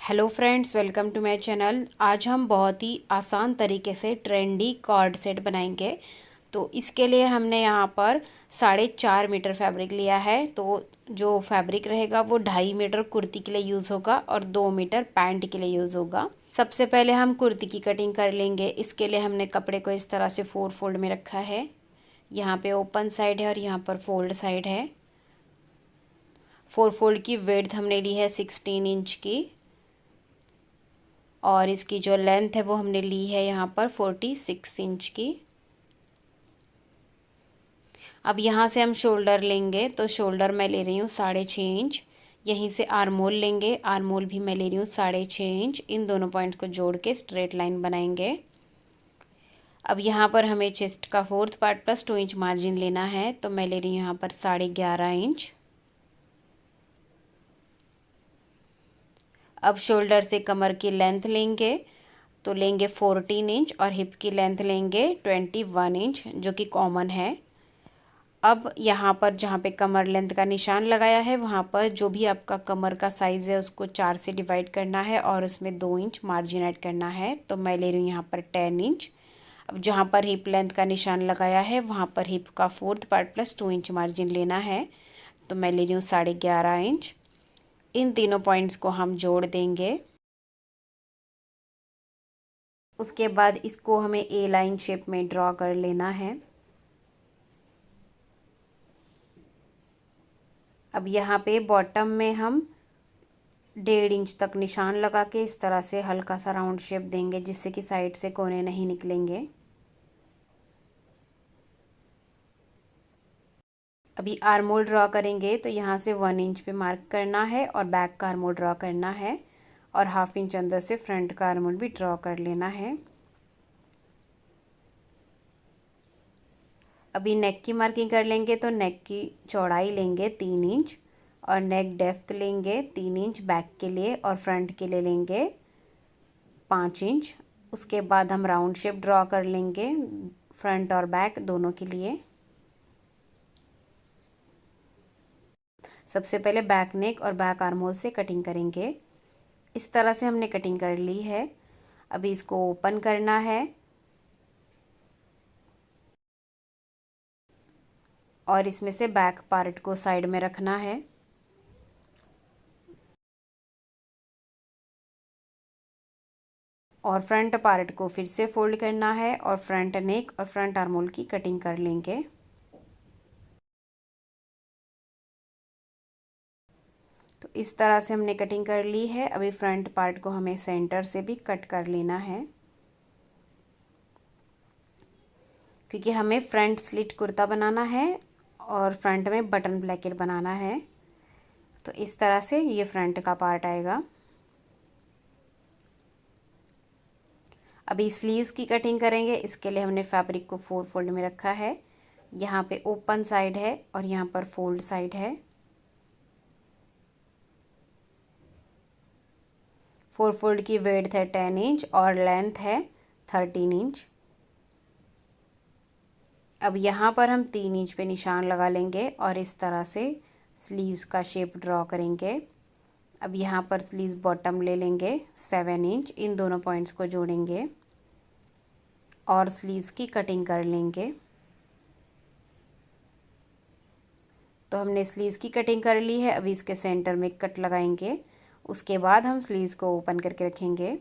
Hello friends, welcome to my channel. आज हम बहुत ही आसान तरीके से ट्रेंडी कॉर्ड सेट बनाएंगे। तो इसके लिए हमने यहाँ पर 4.5 मीटर फैब्रिक लिया है। तो जो फैब्रिक रहेगा वो 2.5 मीटर कुर्ती के लिए यूज़ होगा और 2 मीटर पैंट के लिए यूज़ होगा। सबसे पहले हम कुर्ती की कटिंग कर लेंगे। इसके लिए हमने कपड़े को इस तरह से 4 फोल्ड में रखा है। यहाँ पे ओपन साइड है और यहाँ पर फोल्ड साइड है। 4 फोल्ड की विड्थ हमने ली है 16 इंच की और इसकी जो लेंथ है वो हमने ली है यहाँ पर 46 इंच की। अब यहाँ से हम शोल्डर लेंगे, तो शोल्डर मैं ले रही हूँ 6.5 इंच। यहीं से आर्मोल लेंगे, आर्मोल भी मैं ले रही हूँ 6.5 इंच। इन दोनों पॉइंट्स को जोड़ के स्ट्रेट लाइन बनाएंगे। अब यहाँ पर हमें चेस्ट का 4th part plus 2 inch margin लेना है, तो मैं ले रही हूँ यहाँ पर 11.5 इंच। अब शोल्डर से कमर की लेंथ लेंगे, तो लेंगे 14 इंच और हिप की लेंथ लेंगे 21 इंच, जो कि कॉमन है। अब यहाँ पर जहाँ पे कमर लेंथ का निशान लगाया है वहाँ पर जो भी आपका कमर का साइज़ है उसको 4 से डिवाइड करना है और उसमें 2 इंच मार्जिन ऐड करना है। तो मैं ले रही हूँ यहाँ पर 10 इंच। अब जहाँ पर हिप लेंथ का निशान लगाया है वहाँ पर हिप का 4th part plus 2 inch margin लेना है, तो मैं ले रही हूँ 11.5 इंच। इन तीनों पॉइंट्स को हम जोड़ देंगे। उसके बाद इसको हमें ए लाइन शेप में ड्रॉ कर लेना है। अब यहाँ पे बॉटम में हम 1.5 इंच तक निशान लगा के इस तरह से हल्का सा राउंड शेप देंगे, जिससे कि साइड से कोने नहीं निकलेंगे। अभी आर्मोल ड्रॉ करेंगे, तो यहाँ से 1 इंच पे मार्क करना है और बैक का आर्मोल ड्रॉ करना है और 1/2 इंच अंदर से फ्रंट का आर्मोल भी ड्रॉ कर लेना है। अभी नेक की मार्किंग कर लेंगे, तो नेक की चौड़ाई लेंगे 3 इंच और नेक डेप्थ लेंगे 3 इंच बैक के लिए और फ्रंट के लिए लेंगे 5 इंच। उसके बाद हम राउंड शेप ड्रॉ कर लेंगे फ्रंट और बैक दोनों के लिए। सबसे पहले बैक नेक और बैक आर्महोल से कटिंग करेंगे। इस तरह से हमने कटिंग कर ली है। अभी इसको ओपन करना है और इसमें से बैक पार्ट को साइड में रखना है। और फ्रंट पार्ट को फिर से फोल्ड करना है और फ्रंट नेक और फ्रंट आर्महोल की कटिंग कर लेंगे। तो इस तरह से हमने कटिंग कर ली है। अभी फ्रंट पार्ट को हमें सेंटर से भी कट कर लेना है, क्योंकि हमें फ्रंट स्लिट कुर्ता बनाना है और फ्रंट में बटन ब्लैकेट बनाना है। तो इस तरह से ये फ्रंट का पार्ट आएगा। अभी स्लीव्स की कटिंग करेंगे। इसके लिए हमने फैब्रिक को 4 फोल्ड में रखा है। यहाँ पे ओपन साइड है और यहाँ पर फोल्ड साइड है। 4 फोल्ड की विड्थ है 10 इंच और लेंथ है 13 इंच। अब यहाँ पर हम 3 इंच पे निशान लगा लेंगे और इस तरह से स्लीव्स का शेप ड्रॉ करेंगे। अब यहाँ पर स्लीव्स बॉटम ले लेंगे 7 इंच। इन दोनों पॉइंट्स को जोड़ेंगे और स्लीव्स की कटिंग कर लेंगे। तो हमने स्लीव्स की कटिंग कर ली है। अभी इसके सेंटर में कट लगाएंगे। उसके बाद हम स्लीव्स को ओपन करके रखेंगे।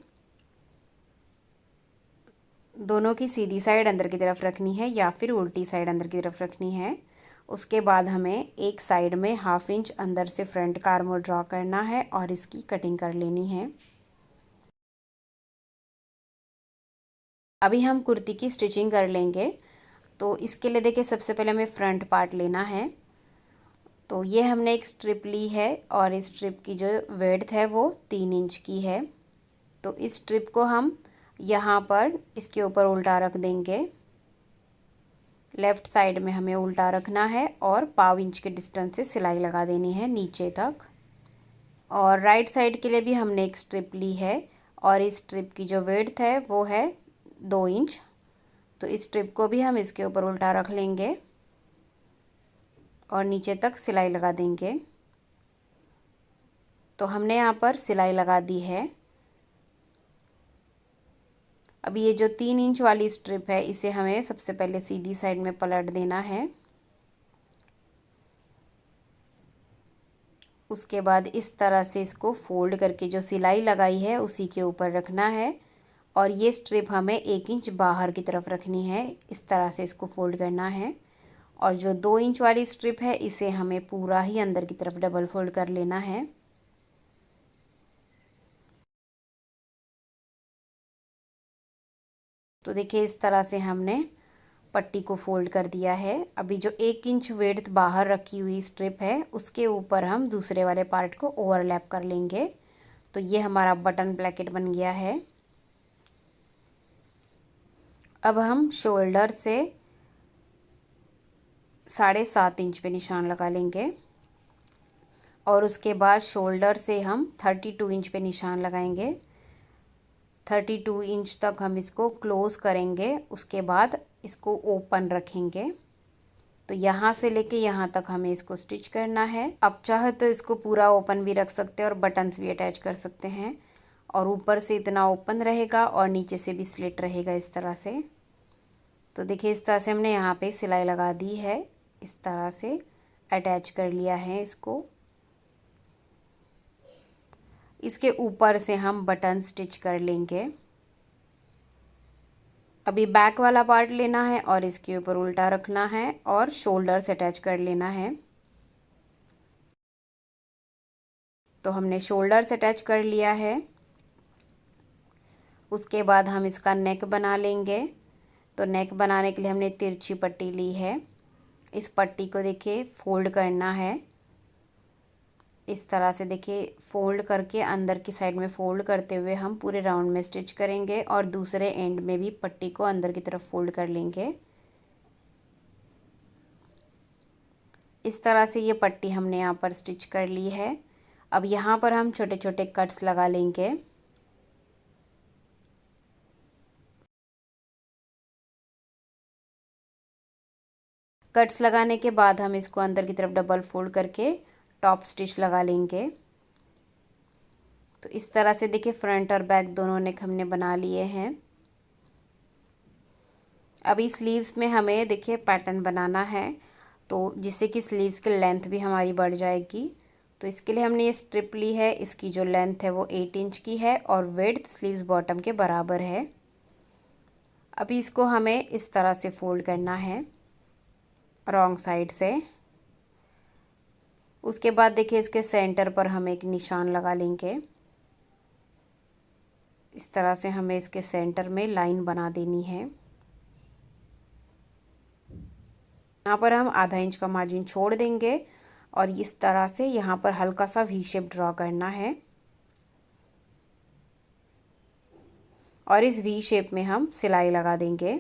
दोनों की सीधी साइड अंदर की तरफ रखनी है या फिर उल्टी साइड अंदर की तरफ रखनी है। उसके बाद हमें एक साइड में 1/2 इंच अंदर से फ्रंट का आर्मोल ड्रॉ करना है और इसकी कटिंग कर लेनी है। अभी हम कुर्ती की स्टिचिंग कर लेंगे। तो इसके लिए देखिए, सबसे पहले हमें फ्रंट पार्ट लेना है। तो ये हमने एक स्ट्रिप ली है और इस स्ट्रिप की जो विड्थ है वो 3 इंच की है। तो इस स्ट्रिप को हम यहाँ पर इसके ऊपर उल्टा रख देंगे। लेफ़्ट साइड में हमें उल्टा रखना है और 1/2 इंच के डिस्टेंस से सिलाई लगा देनी है नीचे तक। और राइट साइड के लिए भी हमने एक स्ट्रिप ली है और इस स्ट्रिप की जो विड्थ है वो है 2 इंच। तो इस स्ट्रिप को भी हम इसके ऊपर उल्टा रख लेंगे और नीचे तक सिलाई लगा देंगे। तो हमने यहाँ पर सिलाई लगा दी है। अब ये जो 3 इंच वाली स्ट्रिप है इसे हमें सबसे पहले सीधी साइड में पलट देना है। उसके बाद इस तरह से इसको फोल्ड करके जो सिलाई लगाई है उसी के ऊपर रखना है और ये स्ट्रिप हमें 1 इंच बाहर की तरफ रखनी है। इस तरह से इसको फोल्ड करना है और जो 2 इंच वाली स्ट्रिप है इसे हमें पूरा ही अंदर की तरफ डबल फोल्ड कर लेना है। तो देखिए इस तरह से हमने पट्टी को फोल्ड कर दिया है। अभी जो 1 इंच विड्थ बाहर रखी हुई स्ट्रिप है उसके ऊपर हम दूसरे वाले पार्ट को ओवरलैप कर लेंगे। तो ये हमारा बटन ब्लैकेट बन गया है। अब हम शोल्डर से 7.5 इंच पे निशान लगा लेंगे और उसके बाद शोल्डर से हम 32 इंच पे निशान लगाएंगे। 32 इंच तक हम इसको क्लोज़ करेंगे, उसके बाद इसको ओपन रखेंगे। तो यहाँ से लेके यहाँ तक हमें इसको स्टिच करना है। अब चाहे तो इसको पूरा ओपन भी रख सकते हैं और बटन्स भी अटैच कर सकते हैं और ऊपर से इतना ओपन रहेगा और नीचे से भी स्लिट रहेगा इस तरह से। तो देखिए इस तरह से हमने यहाँ पे सिलाई लगा दी है, इस तरह से अटैच कर लिया है इसको। इसके ऊपर से हम बटन स्टिच कर लेंगे। अभी बैक वाला पार्ट लेना है और इसके ऊपर उल्टा रखना है और शोल्डर से अटैच कर लेना है। तो हमने शोल्डर से अटैच कर लिया है। उसके बाद हम इसका नेक बना लेंगे। तो नेक बनाने के लिए हमने तिरछी पट्टी ली है। इस पट्टी को देखिए फोल्ड करना है इस तरह से। देखिए फोल्ड करके अंदर की साइड में फोल्ड करते हुए हम पूरे राउंड में स्टिच करेंगे और दूसरे एंड में भी पट्टी को अंदर की तरफ फोल्ड कर लेंगे। इस तरह से ये पट्टी हमने यहाँ पर स्टिच कर ली है। अब यहाँ पर हम छोटे छोटे कट्स लगा लेंगे। कट्स लगाने के बाद हम इसको अंदर की तरफ डबल फोल्ड करके टॉप स्टिच लगा लेंगे। तो इस तरह से देखिए फ्रंट और बैक दोनों नेक हमने बना लिए हैं। अभी स्लीव्स में हमें देखिए पैटर्न बनाना है, तो जिससे कि स्लीव्स की लेंथ भी हमारी बढ़ जाएगी। तो इसके लिए हमने ये स्ट्रिप ली है, इसकी जो लेंथ है वो 8 इंच की है और विड्थ स्लीव्स बॉटम के बराबर है। अभी इसको हमें इस तरह से फोल्ड करना है रॉन्ग साइड से। उसके बाद देखिए इसके सेंटर पर हम एक निशान लगा लेंगे। इस तरह से हमें इसके सेंटर में लाइन बना देनी है। यहाँ पर हम आधा इंच का मार्जिन छोड़ देंगे और इस तरह से यहाँ पर हल्का सा वी शेप ड्रॉ करना है और इस वी शेप में हम सिलाई लगा देंगे।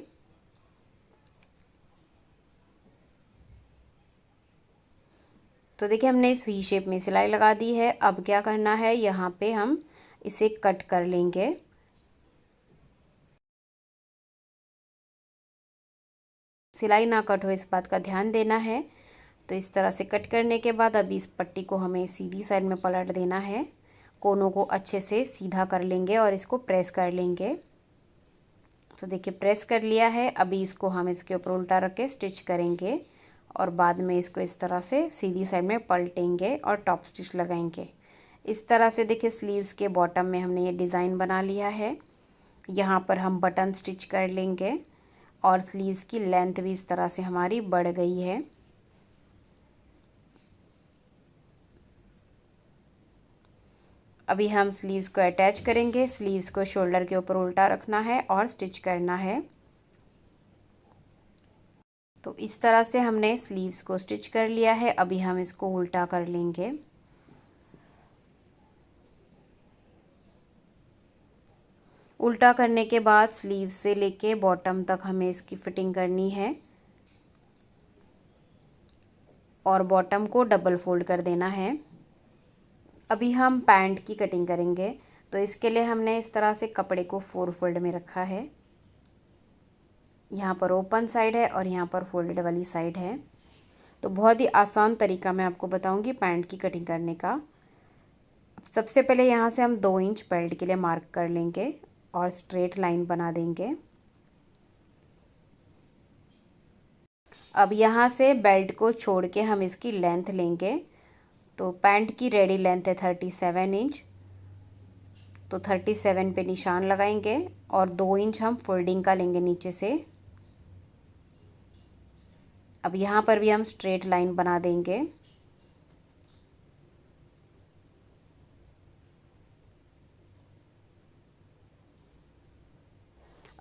तो देखिए हमने इस वी शेप में सिलाई लगा दी है। अब क्या करना है, यहाँ पे हम इसे कट कर लेंगे। सिलाई ना कट हो इस बात का ध्यान देना है। तो इस तरह से कट करने के बाद अभी इस पट्टी को हमें सीधी साइड में पलट देना है। कोनों को अच्छे से सीधा कर लेंगे और इसको प्रेस कर लेंगे। तो देखिए प्रेस कर लिया है। अभी इसको हम इसके ऊपर उल्टा रख के स्टिच करेंगे और बाद में इसको इस तरह से सीधी साइड में पलटेंगे और टॉप स्टिच लगाएंगे। इस तरह से देखिए स्लीव्स के बॉटम में हमने ये डिज़ाइन बना लिया है। यहाँ पर हम बटन स्टिच कर लेंगे और स्लीव्स की लेंथ भी इस तरह से हमारी बढ़ गई है। अभी हम स्लीव्स को अटैच करेंगे। स्लीव्स को शोल्डर के ऊपर उल्टा रखना है और स्टिच करना है। तो इस तरह से हमने स्लीव्स को स्टिच कर लिया है। अभी हम इसको उल्टा कर लेंगे। उल्टा करने के बाद स्लीव से लेके बॉटम तक हमें इसकी फिटिंग करनी है और बॉटम को डबल फोल्ड कर देना है। अभी हम पैंट की कटिंग करेंगे। तो इसके लिए हमने इस तरह से कपड़े को 4 फोल्ड में रखा है। यहाँ पर ओपन साइड है और यहाँ पर फोल्डेड वाली साइड है। तो बहुत ही आसान तरीका मैं आपको बताऊंगी पैंट की कटिंग करने का। सबसे पहले यहाँ से हम 2 इंच बेल्ट के लिए मार्क कर लेंगे और स्ट्रेट लाइन बना देंगे। अब यहाँ से बेल्ट को छोड़ के हम इसकी लेंथ लेंगे। तो पैंट की रेडी लेंथ है 37 इंच, तो 37 पे निशान लगाएंगे और 2 इंच हम फोल्डिंग का लेंगे नीचे से। अब यहाँ पर भी हम स्ट्रेट लाइन बना देंगे।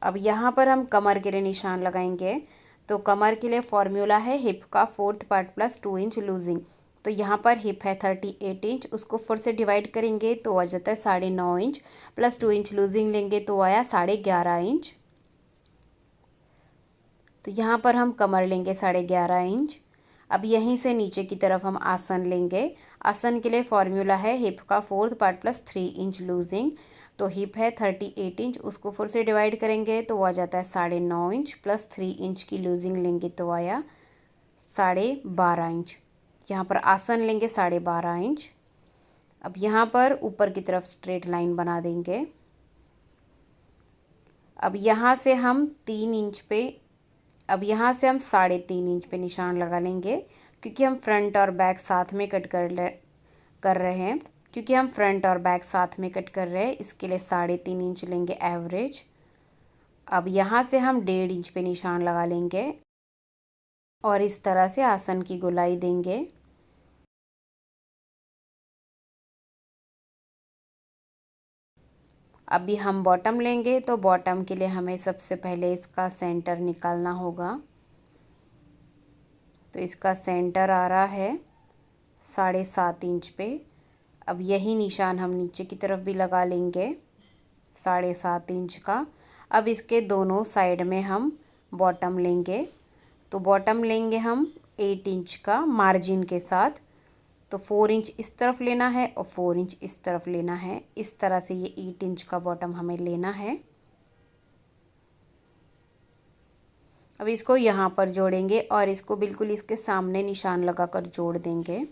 अब यहाँ पर हम कमर के लिए निशान लगाएंगे। तो कमर के लिए फॉर्मूला है हिप का 4th part plus 2 inch losing. तो यहाँ पर हिप है 38 इंच, उसको 4 से डिवाइड करेंगे तो आ जाता है 9.5 इंच, प्लस 2 इंच लूजिंग लेंगे तो आया 11.5 इंच। तो यहाँ पर हम कमर लेंगे 11.5 इंच। अब यहीं से नीचे की तरफ हम आसन लेंगे। आसन के लिए फॉर्मूला है हिप का 4th part plus 3 inch losing. तो हिप है 38 इंच, उसको 4 से डिवाइड करेंगे तो आ जाता है 9.5 इंच, प्लस 3 इंच की लूजिंग लेंगे तो आया 12.5 इंच। यहाँ पर आसन लेंगे 12.5 इंच। अब यहाँ पर ऊपर की तरफ स्ट्रेट लाइन बना देंगे। अब यहाँ से हम 3 इंच पे, अब यहाँ से हम 3.5 इंच पे निशान लगा लेंगे, क्योंकि हम फ्रंट और बैक साथ में कट कर रहे हैं। क्योंकि हम फ्रंट और बैक साथ में कट कर रहे हैं, इसके लिए 3.5 इंच लेंगे एवरेज। अब यहाँ से हम 1.5 इंच पे निशान लगा लेंगे और इस तरह से आसन की गोलाई देंगे। अभी हम बॉटम लेंगे, तो बॉटम के लिए हमें सबसे पहले इसका सेंटर निकालना होगा। तो इसका सेंटर आ रहा है 7.5 इंच पे। अब यही निशान हम नीचे की तरफ भी लगा लेंगे 7.5 इंच का। अब इसके दोनों साइड में हम बॉटम लेंगे। तो बॉटम लेंगे हम 8 इंच का मार्जिन के साथ। तो 4 इंच इस तरफ लेना है और 4 इंच इस तरफ लेना है। इस तरह से ये 8 इंच का बॉटम हमें लेना है। अब इसको यहाँ पर जोड़ेंगे और इसको बिल्कुल इसके सामने निशान लगाकर जोड़ देंगे।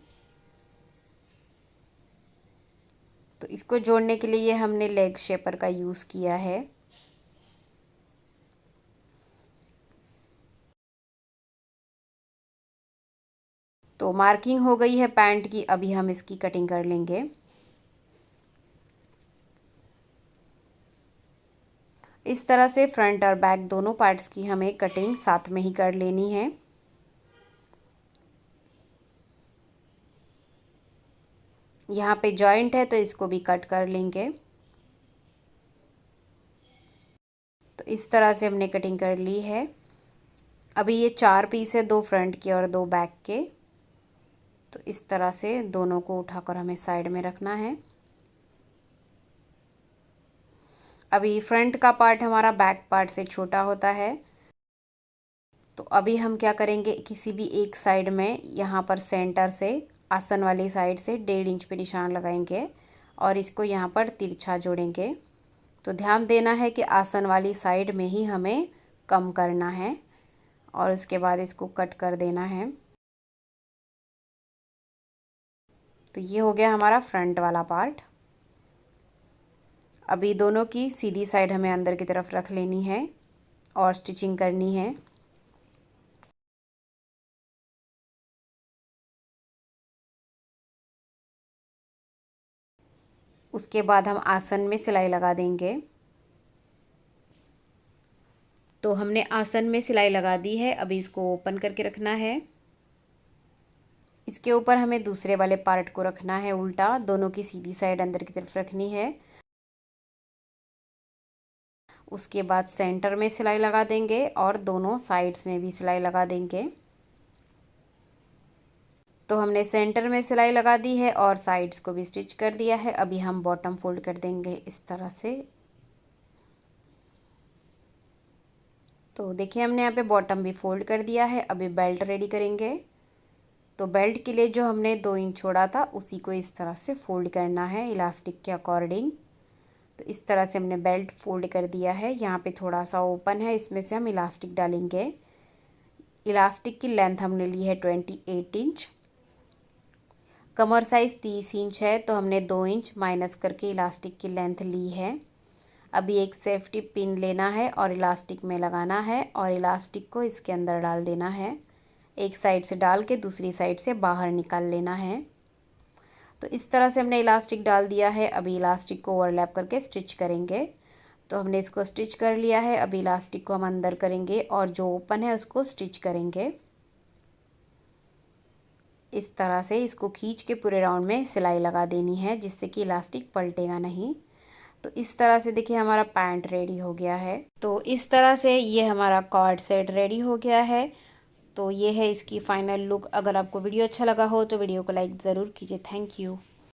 तो इसको जोड़ने के लिए ये हमने लेग शेपर का यूज़ किया है। तो मार्किंग हो गई है पैंट की, अभी हम इसकी कटिंग कर लेंगे। इस तरह से फ्रंट और बैक दोनों पार्ट्स की हमें कटिंग साथ में ही कर लेनी है। यहाँ पे जॉइंट है तो इसको भी कट कर लेंगे। तो इस तरह से हमने कटिंग कर ली है। अभी ये 4 पीस है, 2 फ्रंट के और 2 बैक के। तो इस तरह से दोनों को उठाकर हमें साइड में रखना है। अभी फ्रंट का पार्ट हमारा बैक पार्ट से छोटा होता है, तो अभी हम क्या करेंगे, किसी भी एक साइड में यहाँ पर सेंटर से आसन वाली साइड से 1.5 इंच पे निशान लगाएंगे और इसको यहाँ पर तिरछा जोड़ेंगे। तो ध्यान देना है कि आसन वाली साइड में ही हमें कम करना है और उसके बाद इसको कट कर देना है। तो ये हो गया हमारा फ्रंट वाला पार्ट। अभी दोनों की सीधी साइड हमें अंदर की तरफ रख लेनी है और स्टिचिंग करनी है। उसके बाद हम आसन में सिलाई लगा देंगे। तो हमने आसन में सिलाई लगा दी है, अभी इसको ओपन करके रखना है। इसके ऊपर हमें दूसरे वाले पार्ट को रखना है उल्टा, दोनों की सीधी साइड अंदर की तरफ रखनी है। उसके बाद सेंटर में सिलाई लगा देंगे और दोनों साइड्स में भी सिलाई लगा देंगे। तो हमने सेंटर में सिलाई लगा दी है और साइड्स को भी स्टिच कर दिया है। अभी हम बॉटम फोल्ड कर देंगे इस तरह से। तो देखिए हमने यहाँ पे बॉटम भी फोल्ड कर दिया है। अभी बेल्ट रेडी करेंगे। तो बेल्ट के लिए जो हमने 2 इंच छोड़ा था उसी को इस तरह से फोल्ड करना है इलास्टिक के अकॉर्डिंग। तो इस तरह से हमने बेल्ट फोल्ड कर दिया है। यहाँ पे थोड़ा सा ओपन है, इसमें से हम इलास्टिक डालेंगे। इलास्टिक की लेंथ हमने ली है 28 इंच। कमर साइज़ 30 इंच है, तो हमने 2 इंच माइनस करके इलास्टिक की लेंथ ली है। अभी एक सेफ्टी पिन लेना है और इलास्टिक में लगाना है और इलास्टिक को इसके अंदर डाल देना है। एक साइड से डाल के दूसरी साइड से बाहर निकाल लेना है। तो इस तरह से हमने इलास्टिक डाल दिया है। अभी इलास्टिक को ओवरलैप करके स्टिच करेंगे। तो हमने इसको स्टिच कर लिया है। अभी इलास्टिक को हम अंदर करेंगे और जो ओपन है उसको स्टिच करेंगे। इस तरह से इसको खींच के पूरे राउंड में सिलाई लगा देनी है, जिससे कि इलास्टिक पलटेगा नहीं। तो इस तरह से देखिए हमारा पैंट रेडी हो गया है। तो इस तरह से ये हमारा कॉर्ड सेट रेडी हो गया है। तो ये है इसकी फाइनल लुक। अगर आपको वीडियो अच्छा लगा हो तो वीडियो को लाइक ज़रूर कीजिए। Thank you.